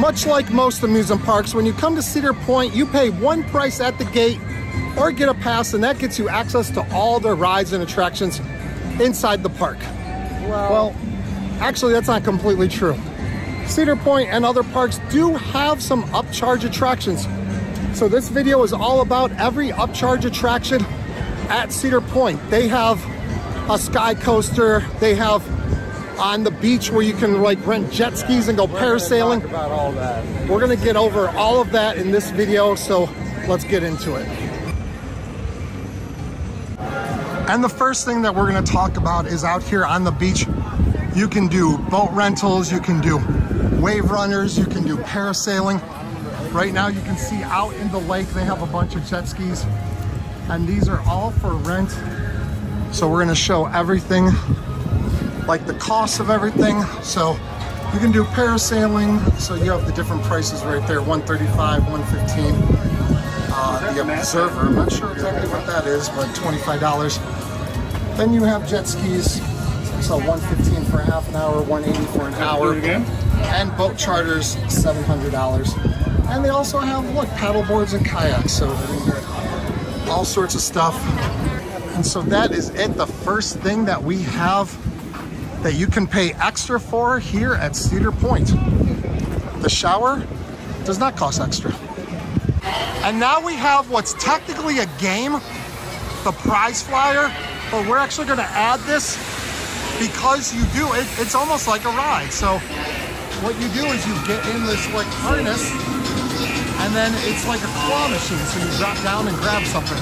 Much like most amusement parks, when you come to Cedar Point, you pay one price at the gate or get a pass, and that gets you access to all the rides and attractions inside the park. Well, actually, that's not completely true. Cedar Point and other parks do have some upcharge attractions. So this video is all about every upcharge attraction at Cedar Point. They have a sky coaster. They have on the beach where you can like rent jet skis and go parasailing. Talk about all that. We're gonna get over all of that in this video, so let's get into it. And the first thing that we're gonna talk about is out here on the beach. You can do boat rentals, you can do wave runners, you can do parasailing. Right now you can see out in the lake, they have a bunch of jet skis, and these are all for rent. So we're gonna show everything, like the cost of everything. So you can do parasailing. So you have the different prices right there, $135, $115. The Observer, I'm not sure exactly what that is, but $25. Then you have jet skis. So $115 for half an hour, $180 for an hour. And boat charters, $700. And they also have, look, paddle boards and kayaks. So all sorts of stuff. And so that is it. The first thing that we have that you can pay extra for here at Cedar Point. The shower does not cost extra. And now we have what's technically a game, the prize flyer, but we're actually gonna add this because you do it, it's almost like a ride. So what you do is you get in this like harness, and then it's like a claw machine. So you drop down and grab something.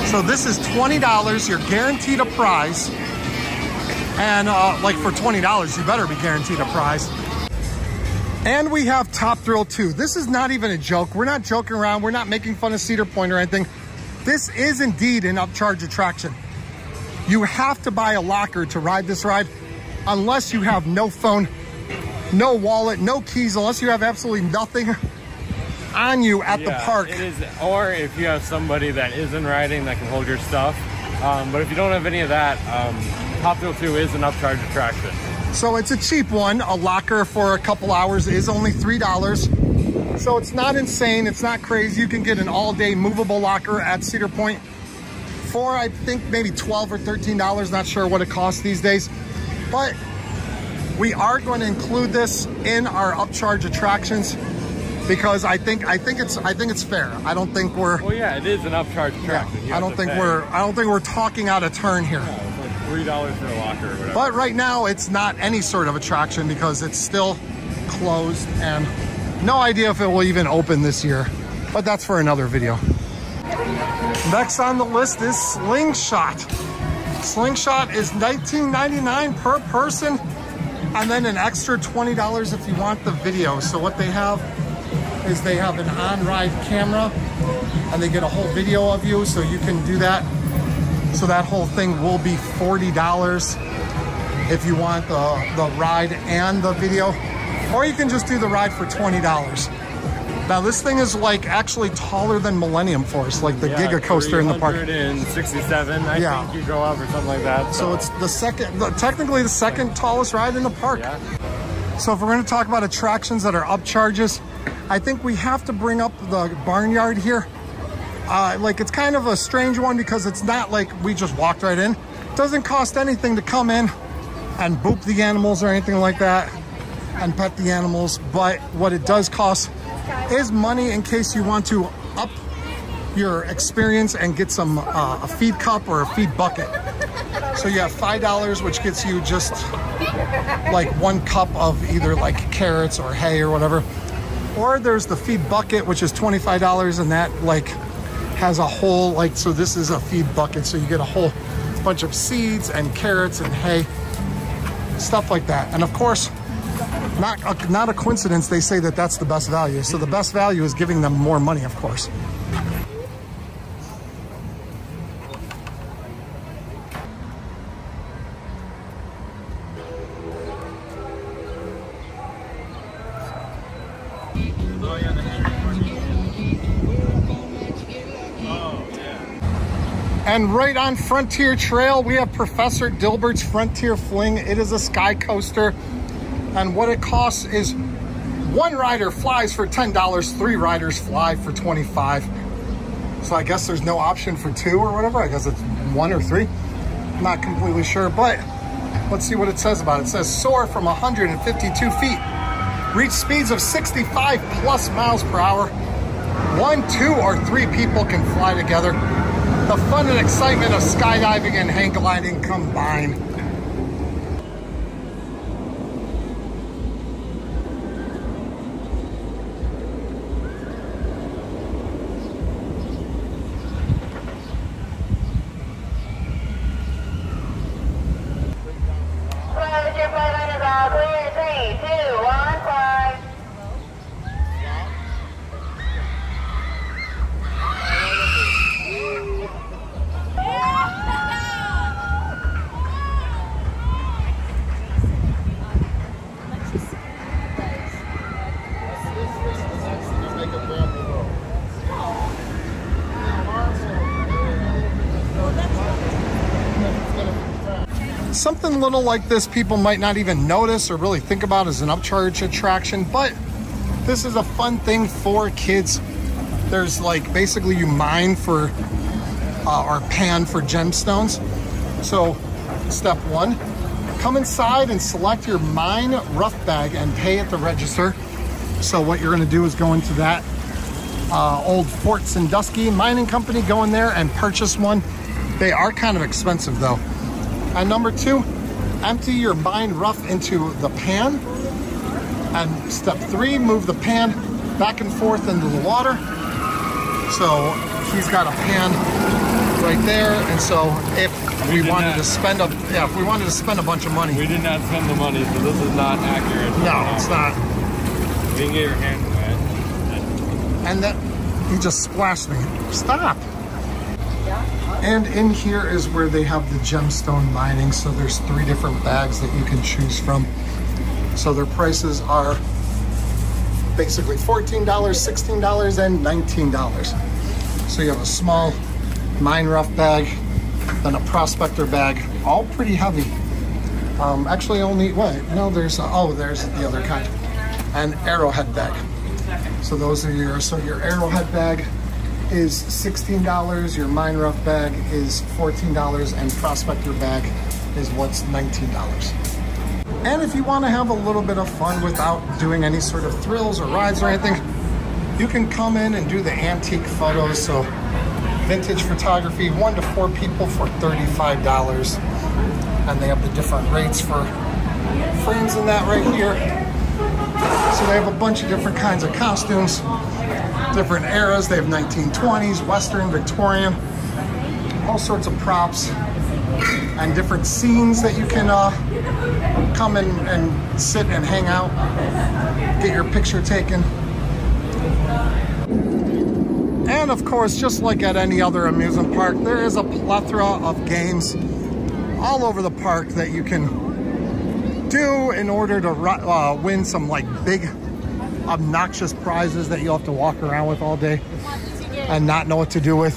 So this is $20, you're guaranteed a prize. And like for $20, you better be guaranteed a prize. And we have Top Thrill 2. This is not even a joke. We're not joking around. We're not making fun of Cedar Point or anything. This is indeed an upcharge attraction. You have to buy a locker to ride this ride unless you have no phone, no wallet, no keys, unless you have absolutely nothing on you at the park. It is, or if you have somebody that isn't riding that can hold your stuff. But if you don't have any of that, Top Thrill 2 is an upcharge attraction. So it's a cheap one. A locker for a couple hours is only $3. So it's not insane, it's not crazy. You can get an all-day movable locker at Cedar Point for, I think, maybe $12 or $13. Not sure what it costs these days. But we are going to include this in our upcharge attractions because I think it's fair. I don't think we're. Well, yeah, it is an upcharge attraction. Yeah, I don't think we're talking out of turn here. No, it's like $3 for a locker or whatever. But right now it's not any sort of attraction because it's still closed and no idea if it will even open this year. But that's for another video. Next on the list is Slingshot. Slingshot is $19.99 per person, and then an extra $20 if you want the video. So what they have is they have an on-ride camera, and they get a whole video of you, so you can do that. So that whole thing will be $40 if you want the ride and the video, or you can just do the ride for $20. Now this thing is like actually taller than Millennium Force, like the Giga Coaster in the park. 367, I think you go up or something like that. So it's technically the second tallest ride in the park. Yeah. So if we're going to talk about attractions that are upcharges, I think we have to bring up the barnyard here. Like it's kind of a strange one because it's not like we just walked right in. It doesn't cost anything to come in and boop the animals or anything like that and pet the animals, but what it does cost is money in case you want to up your experience and get some a feed cup or a feed bucket. So you have $5, which gets you just like 1 cup of either like carrots or hay or whatever. Or there's the feed bucket, which is $25, and that like has a whole, like, so this is a feed bucket, so you get a whole bunch of seeds and carrots and hay, stuff like that. And of course, not a coincidence, they say that that's the best value. So the best value is giving them more money, of course. And right on Frontier Trail, we have Professor Dilbert's Frontier Fling. It is a sky coaster. And what it costs is 1 rider flies for $10, 3 riders fly for $25. So I guess there's no option for 2 or whatever. I guess it's 1 or 3. I'm not completely sure, but let's see what it says about it. It says soar from 152 feet. Reach speeds of 65 plus miles per hour. 1, 2, or 3 people can fly together. The fun and excitement of skydiving and hang gliding combine. Something little like this people might not even notice or really think about as an upcharge attraction, but this is a fun thing for kids. There's like basically you mine for or pan for gemstones. So step 1, come inside and select your mine rough bag and pay at the register. So what you're going to do is go into that old Fort Sandusky mining company, go in there and purchase one. They are kind of expensive though. And number 2, empty your mine rough into the pan. And step 3, move the pan back and forth into the water. So he's got a pan right there. And so if we wanted to spend a bunch of money. We did not spend the money, so this is not accurate. No, it's not. You can get your hand wet. And that, he just splashed me. Stop. And in here is where they have the gemstone mining. So there's 3 different bags that you can choose from. So their prices are basically $14, $16, and $19. So you have a small mine rough bag, then a prospector bag, all pretty heavy. Actually only, wait, no, there's the other kind. An arrowhead bag. So those are your arrowhead bag is $16, your mine rough bag is $14, and prospector bag is what's $19. And if you want to have a little bit of fun without doing any sort of thrills or rides or anything, you can come in and do the antique photos. So vintage photography, 1 to 4 people for $35. And they have the different rates for frames in that right here. So they have a bunch of different kinds of costumes, different eras. They have 1920s, Western, Victorian, all sorts of props and different scenes that you can come in and sit and hang out, get your picture taken. And of course, just like at any other amusement park, there is a plethora of games all over the park that you can do in order to win some like big obnoxious prizes that you'll have to walk around with all day and not know what to do with.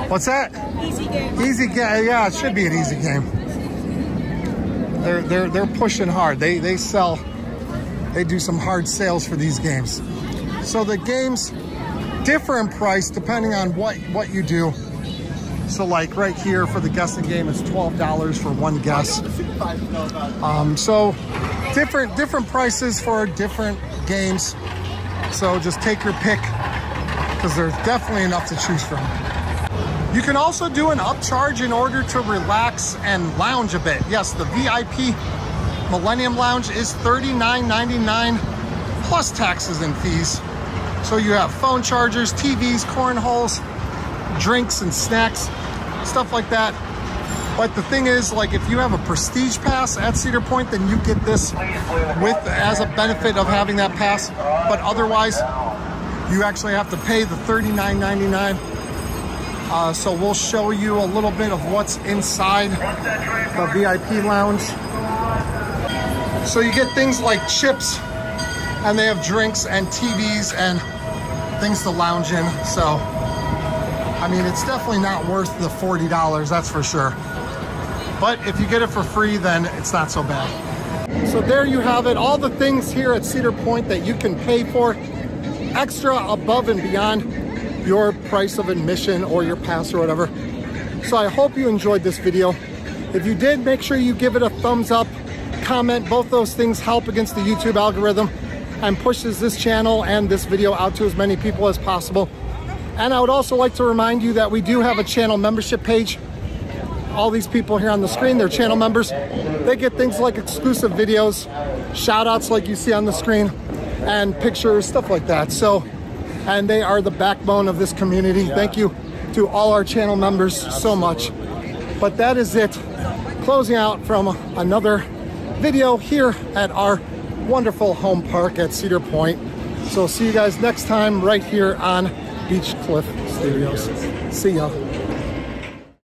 What's that? Easy game. Easy game. Yeah, it should be an easy game. They're pushing hard. They do some hard sales for these games. So the games differ in price depending on what you do. So like right here for the guessing game, it's $12 for 1 guess. So different prices for different games. So just take your pick because there's definitely enough to choose from. You can also do an upcharge in order to relax and lounge a bit. Yes, the VIP Millennium Lounge is $39.99 plus taxes and fees. So you have phone chargers, TVs, cornholes, drinks and snacks, stuff like that. But the thing is, like if you have a prestige pass at Cedar Point, then you get this as a benefit of having that pass. But otherwise, you actually have to pay the $39.99. So we'll show you a little bit of what's inside the VIP lounge. So you get things like chips, and they have drinks and TVs and things to lounge in. So, I mean, it's definitely not worth the $40, that's for sure. But if you get it for free, then it's not so bad. So there you have it, all the things here at Cedar Point that you can pay for extra above and beyond your price of admission or your pass or whatever. So I hope you enjoyed this video. If you did, make sure you give it a thumbs up, comment. Both those things help against the YouTube algorithm and pushes this channel and this video out to as many people as possible. And I would also like to remind you that we do have a channel membership page. All these people here on the screen, they're channel members. They get things like exclusive videos, shout outs like you see on the screen, and pictures, stuff like that. So, and they are the backbone of this community. Thank you to all our channel members so much. But that is it, closing out from another video here at our wonderful home park at Cedar Point. So see you guys next time right here on Beach Cliff Studios. See ya.